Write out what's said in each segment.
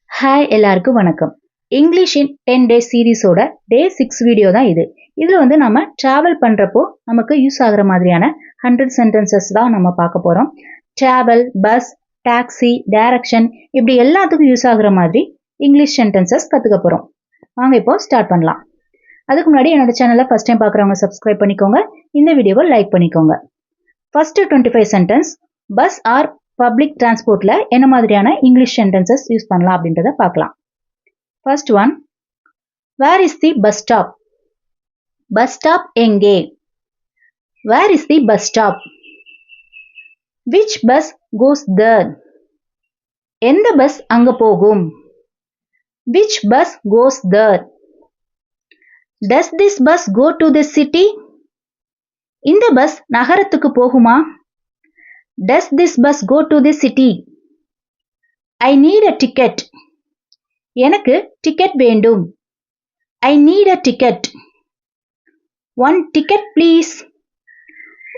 Hi எல்லாருக்கும் வணக்கம். English in 10 days சீரீஸோட டே 6 வீடியோ தான் இது. இதில் வந்து நம்ம ட்ராவல் பண்ணுறப்போ நமக்கு யூஸ் ஆகிற மாதிரியான 100 சென்டென்சஸ் தான் நம்ம பார்க்க போகிறோம். ட்ராவல், பஸ், டாக்ஸி, டைரக்ஷன் இப்படி எல்லாத்துக்கும் யூஸ் ஆகுற மாதிரி இங்கிலீஷ் சென்டென்சஸ் கற்றுக்க போகிறோம். வாங்க இப்போ ஸ்டார்ட் பண்ணலாம். அதுக்கு முன்னாடி என்னோட சேனலை ஃபஸ்ட் டைம் பார்க்குறவங்க சப்ஸ்கிரைப் பண்ணிக்கோங்க. இந்த வீடியோவை லைக் பண்ணிக்கோங்க. First 25 sentence bus or public டிரான்ஸ்போர்ட்ல என்ன மாதிரியான இங்கிலீஷ் சென்டென்சஸ் யூஸ் பண்ணலாம் அப்படின்றத பார்க்கலாம். First one, where is the bus stop? Bus stop எங்கே? Where is the bus stop? Which bus goes there? எந்த பஸ் அங்க போகும்? Which bus goes there? Does this bus go to the city? இந்த bus நகரத்துக்கு போகுமா? Does this bus go to the city? I need a ticket. எனக்கு ticket வேண்டும். I need a ticket. One ticket please.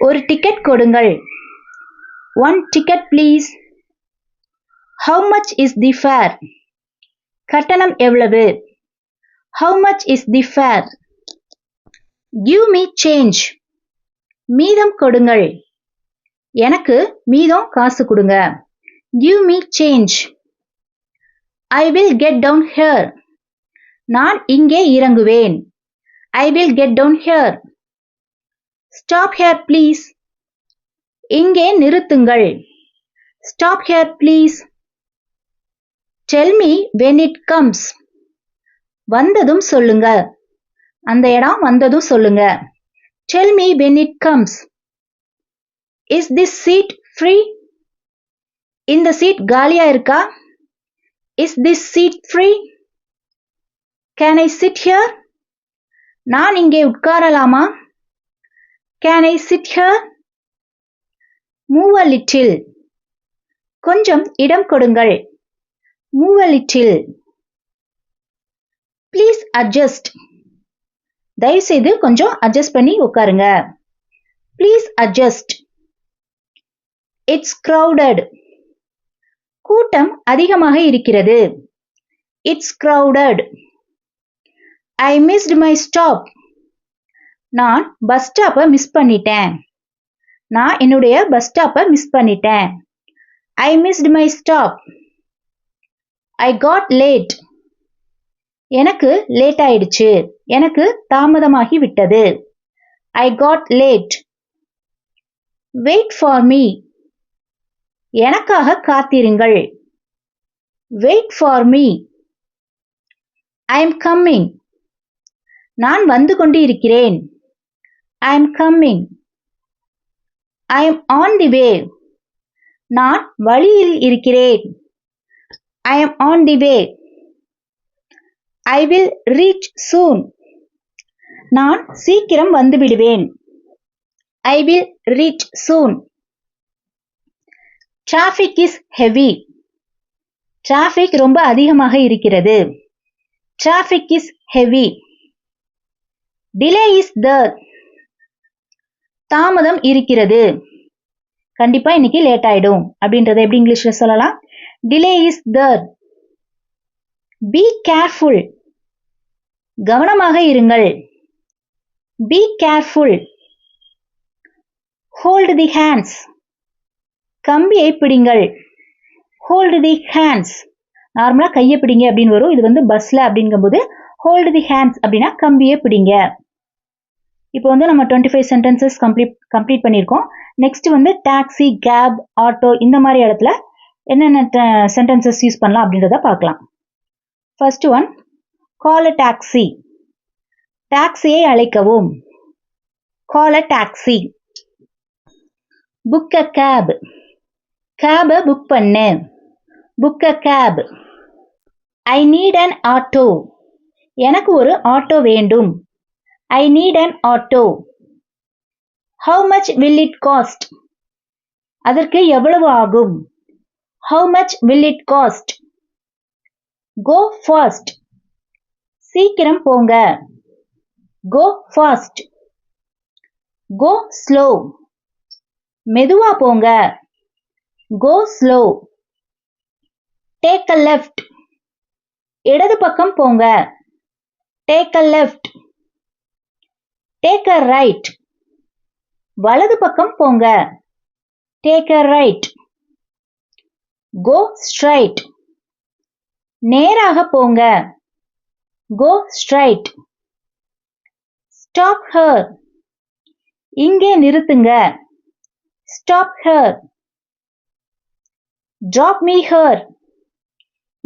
ஒரு ticket கொடுங்கள். One ticket please. How much is the fare? கட்டணம் எவ்வளவு? How much is the fare? Give me change. மீதம் கொடுங்கள். எனக்கு மீதம் காசு கொடுங்க. Give me change. I will get down here. நான் இங்கே இறங்குவேன். I will get down here. Stop here please. இங்கே நிறுத்துங்கள். Stop here please. Tell me when it comes. வந்ததும் சொல்லுங்க. அந்த இடம் வந்ததும் சொல்லுங்க. Tell me when it comes. Is this seat free? இந்த சீட் காலியா இருக்கா? Is this seat free? Can I sit here? நான் இங்கே உட்காரலாமா? Can I sit here? Move a little. கொஞ்சம் இடம் கொடுங்கள். Move a little. Please adjust. தயவு செய்து கொஞ்சம் அட்ஜஸ்ட் பண்ணி உட்காருங்க. Please adjust. It's crowded. கூட்டம் அதிகமாக இருக்கிறது. It's crowded. I missed my stop. நான் பஸ் ஸ்டாப்பை மிஸ் பண்ணிட்டேன். நான் என்னுடைய பஸ் ஸ்டாப்பை மிஸ் பண்ணிட்டேன். I missed my stop. I got late. எனக்கு லேட் ஆயிடுச்சு. எனக்கு தாமதமாகி விட்டது. I got late. Wait for me. எனக்காக காத்திருங்கள். Wait for me. I am coming. நான் வந்து கொண்டு இருக்கிறேன். I am coming. I am on the way. நான் வழியில் இருக்கிறேன். I am on the way. I will reach soon. நான் சீக்கிரம் வந்து விடுவேன். I will reach soon. Traffic is heavy. Traffic ரொம்ப அதிகமாக இருக்கிறது. Traffic is heavy. Delay is there. தாமதம் இருக்கிறது. கண்டிப்பா இன்னைக்கு லேட் ஆயிடும் அப்படின்றத எப்படி இங்கிலீஷ்ல சொல்லலாம்? Delay is there. Be careful. கவனமாக இருங்கள். Be careful. Hold the hands. கம்பியை பிடிங்கள். Hold the hands. நார்மலா கையை பிடிங்க அப்படின்னு வரும். இது வந்து பஸ்ல அப்படிங்கும்போது hold the hands அப்படின்னா கம்பியை பிடிங்க. இப்போ வந்து நம்ம 25 சென்டென்சஸ் கம்ப்ளீட் பண்ணியிருக்கோம். நெக்ஸ்ட் வந்து டாக்ஸி, கேப், ஆட்டோ இந்த மாதிரி இடத்துல என்னென்ன சென்டென்சஸ் யூஸ் பண்ணலாம் அப்படின்றத பார்க்கலாம். First one, call a taxi. டாக்ஸியை அழைக்கவும். Call a taxi. Book a cab. கேபை புக் பண்ணு. Book a cab. I need an auto. எனக்கு ஒரு ஆட்டோ வேண்டும். I need an auto. How much will it cost? அதற்கு எவ்வளவு ஆகும்? How much will it cost? Go fast. சீக்கிரம் போங்க. Go fast. Go slow. மெதுவா போங்க. Go slow. Take a left. இடது பக்கம் போங்க. Take a left. Take a right. வலது பக்கம் போங்க. Take a right. Go straight. நேராக போங்க. Go straight. Stop here. இங்கே நிறுத்துங்க. Stop here. Drop me here.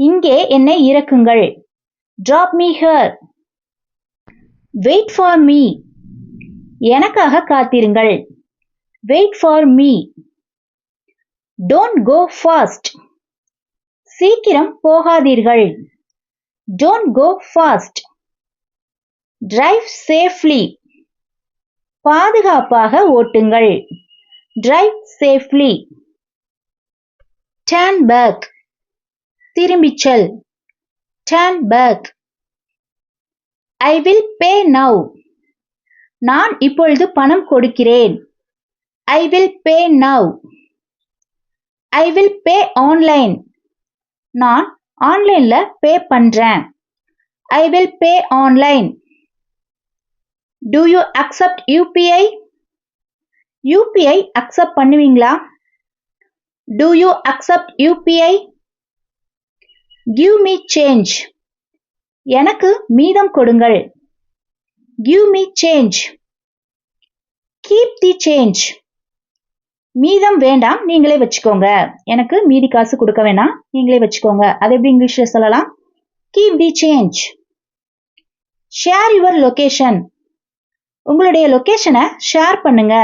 இங்கே என்னை இறக்குங்கள். Drop me here. Wait for me. எனக்காக காத்திருங்கள். Wait for me. Don't go fast. சீக்கிரம் போகாதீர்கள். Don't go fast. Drive safely. பாதுகாப்பாக ஓட்டுங்கள். Drive safely. Turn back. திரும்பிச் செல். Turn back. I will pay now. நான் இப்பொழுது பணம் கொடுக்கிறேன். I will pay now. I will pay online. நான் ஆன்லைன்ல பே பண்றேன். I will pay online. Do you accept UPI? UPI accept பண்ணுவீங்களா? Do you accept UPI? Give me change. எனக்கு மீதம் கொடுங்கள். Give me change. Keep the change. மீதம் வேண்டாம், நீங்களே வச்சுக்கோங்க. எனக்கு மீதி காசு கொடுக்க வேணாம், நீங்களே வச்சுக்கோங்க. அது எப்படி இங்கிலீஷ்ல சொல்லலாம்? Keep the change. Share your location. உங்களுடைய லொகேஷனை ஷேர் பண்ணுங்க.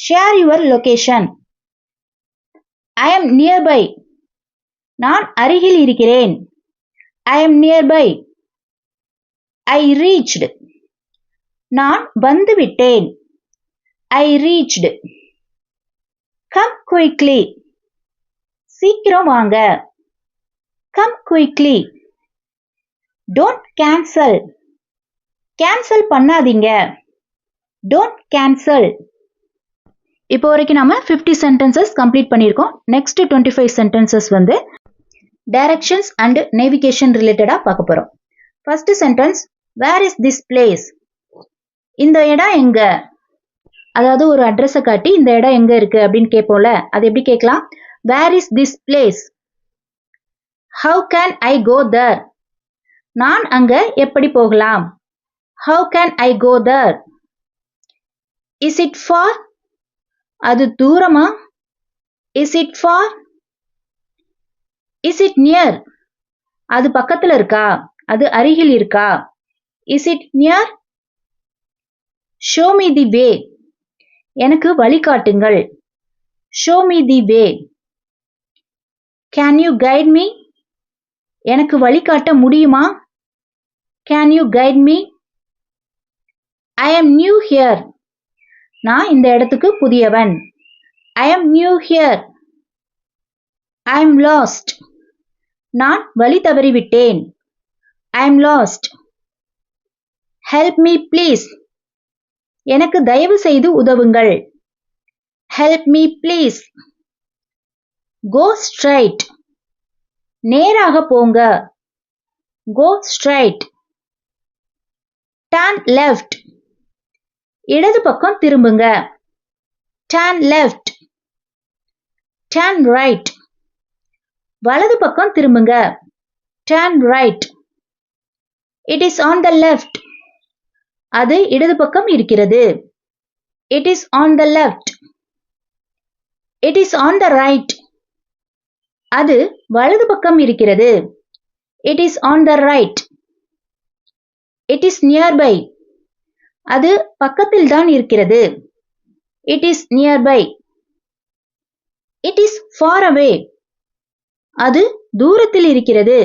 Share your location. I am nearby. நான் அருகில் இருக்கிறேன். I am nearby. I reached. நான் வந்துவிட்டேன். I reached. Come quickly. சீக்கிரம் வாங்க. Come quickly. Don't cancel. Cancel பண்ணாதீங்க. Don't cancel. இப்போ வரைக்கும் நாம 50 sentences கம்ப்ளீட் பண்ணியிருக்கோம். நெக்ஸ்ட் 25 sentences வந்து directions and navigation ரிலேட்டடா பார்க்க போறோம். First sentence, where is this place? இந்த இடம் எங்க? அதாவது ஒரு அட்ரஸை காட்டி இந்த இடம் எங்க இருக்கு அப்படின்னு கேட்போம்ல, அது எப்படி கேட்கலாம்? Where is this place? How can I go there? நான் அங்க எப்படி போகலாம்? How can I go there? Is it far? அது தூரமா? Is it far? Is it near? அது பக்கத்துல இருக்கா? அது அருகில் இருக்கா? Is it near? Show me the way. எனக்கு வழிகாட்டுங்கள். Show me the way. Can you guide me? எனக்கு வழிகாட்ட முடியுமா? Can you guide me? I am new here. நான் இந்த இடத்துக்கு புதியவன். I am new here. I am lost. நான் வழி தவறிவிட்டேன். I am lost. Help me please. எனக்கு தயவு செய்து உதவுங்கள். Help me please. Go straight. நேராக போங்க. Go straight. Turn left. இடது பக்கம் திரும்புங்க. Turn left. Turn right. வலது பக்கம் திரும்புங்க. Turn right. It is on the left. அது இடது பக்கம் இருக்கிறது. It is on the left. It is on the right. அது வலது பக்கம் இருக்கிறது. It is on the right. It is nearby. அது பக்கத்தில் தான் இருக்கிறது. It is nearby. It is far away. அது தூரத்தில் இருக்கிறது.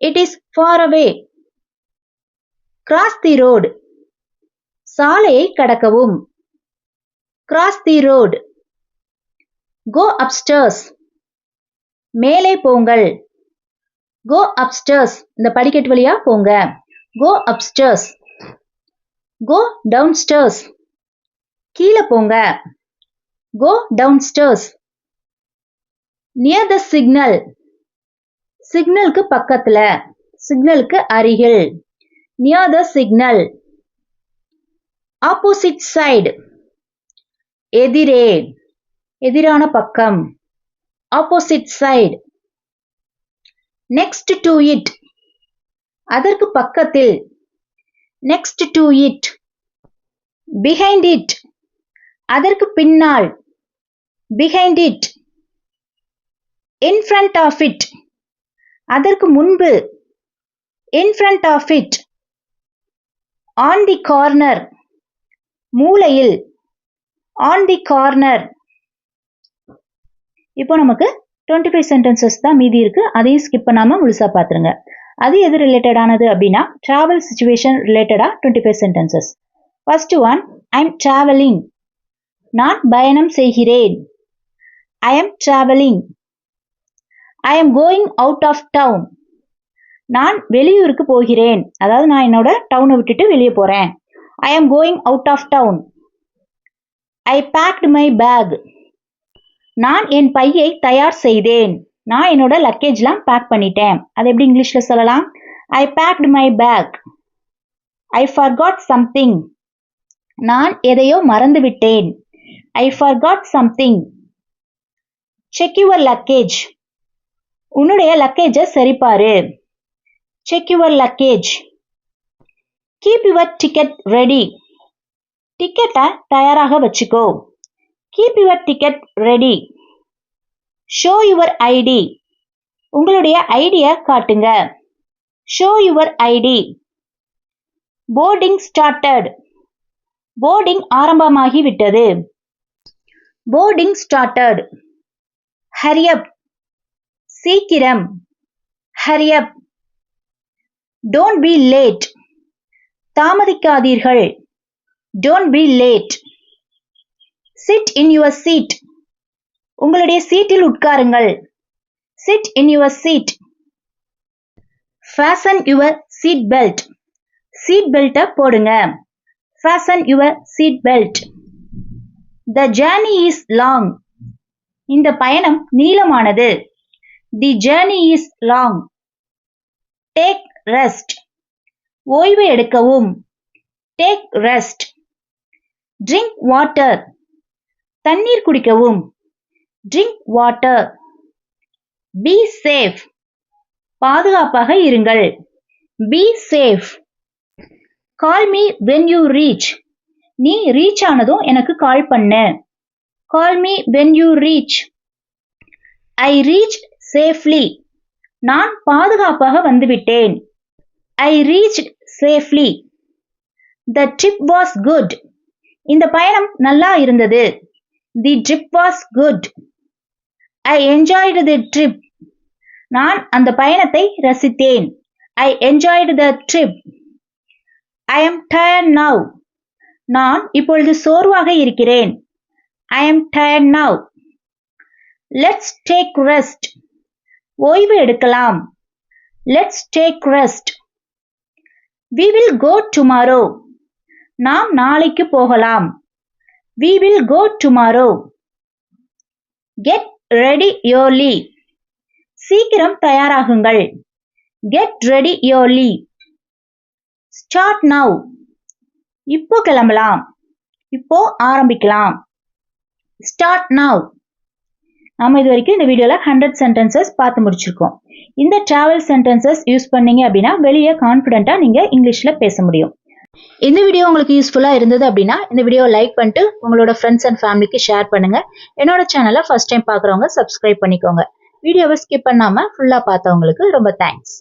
It is far away. Cross the road. சாலையை கடக்கவும். Cross the road. Go upstairs. மேலே போங்கள். Go upstairs. இந்த படிக்கட்டு வழியா போங்க. Go upstairs. Go downstairs. கீழே போங்க. Go downstairs. Near the signal. சிக்னலுக்கு பக்கத்துல, சிக்னலுக்கு அருகில். near the signal. opposite side, எதிரே, எதிரான பக்கம். opposite side. next to it, அதற்கு பக்கத்தில். next to it. behind it, அதற்கு பின்னால். behind it. in front of it, அதற்கு முன்பு. in front of it. on the corner, மூலையில். on the corner. இப்போ நமக்கு 25 சென்டென்சஸ் தான் மீதி இருக்கு. அதையும் ஸ்கிப் பண்ணாம முழுசா பாத்துருங்க. அது எது ரிலேட்டட் ஆனது அப்படின்னா டிராவல் சிச்சுவேஷன் ரிலேட்டடா 25 sentences. First one, I am travelling. நான் பயணம் செய்கிறேன். I am travelling. I am going out of town. நான் வெளியூருக்கு போகிறேன். அதாவது நான் என்னோட டவுனை விட்டுட்டு வெளியே போறேன். I am going out of town. I packed my bag. நான் என் பையை தயார் செய்தேன். நான் என்னோட லக்கேஜ்லாம் பேக் பண்ணிட்டேன். அது எப்படி இங்கிலீஷ்ல சொல்லலாம்? I packed my bag. I forgot something. நான் எதையோ மறந்து விட்டேன். I forgot something. Check your luggage. உன்னுடைய லக்கேஜை சரிபாரு. Check your luggage. Keep your ticket ready. டிக்கெட்டை தயாராக வச்சுக்கோ. Keep your ticket ready. Show your ID. உங்களுடைய ஐடியை காட்டுங்க. Show your ID. Boarding started. Boarding ஆரம்பமாகி விட்டது. Boarding started. Hurry up. சீக்கிரம். Hurry up. Don't be late. தாமதிக்காதீர்கள். Don't be late. Sit in your seat. உங்களுடைய சீட்டில் உட்காருங்கள். Sit in your seat. Fasten your seat belt. Seat பெல்ட்டை போடுங்க. Fasten your seat belt. The journey is long. இந்த பயணம் நீளமானது. The journey is long. Take rest. ஓய்வு எடுக்கவும். Take rest. Drink water. தண்ணீர் குடிக்கவும். Drink water. Be safe. பாதுகாப்பாக இருங்கள். Be safe. Call me when you reach. நீ ரீச் ஆனதும் எனக்கு கால் பண்ணு. Call me when you reach. I reach safely. நான் பாதுகாப்பாக வந்துவிட்டேன். ஐ reach safely. The trip was good. இந்த பயணம் நல்லா இருந்தது. The trip was good. I enjoyed the trip. நான் அந்த பயணத்தை ரசித்தேன். I enjoyed the trip. I am tired now. நான் இப்பொழுது சோர்வாக இருக்கிறேன். I am tired now. Let's take rest. ஓய்வு எடுக்கலாம். Let's take rest. We will go tomorrow. நாம் நாளைக்கு போகலாம். We will go tomorrow. Get ready early. சீக்கிரம் தயாராகுங்கள். Get ready early. Start now. இப்போ கிளம்பலாம். இப்போ ஆரம்பிக்கலாம். Start now. நாம இது வரைக்கும் இந்த வீடியோல 100 சென்டென்சஸ் பார்த்து முடிச்சிருக்கோம். இந்த டிராவல் சென்டென்சஸ் யூஸ் பண்ணீங்க அப்படின்னா வெளியே கான்ஃபிடென்ட்டா நீங்க இங்கிலீஷ்ல பேச முடியும். இந்த வீடியோ உங்களுக்கு யூஸ்ஃபுல்லா இருந்தது அப்படின்னா இந்த வீடியோ லைக் பண்ணிட்டு உங்களோட ஃப்ரெண்ட்ஸ் அண்ட் ஃபேமிலிக்கு ஷேர் பண்ணுங்க. என்னோட சேனலை ஃபர்ஸ்ட் டைம் பார்க்குறவங்க சப்ஸ்கிரைப் பண்ணிக்கோங்க. வீடியோவை ஸ்கிப் பண்ணாம ஃபுல்லா பார்த்தவங்களுக்கு ரொம்ப தேங்க்ஸ்.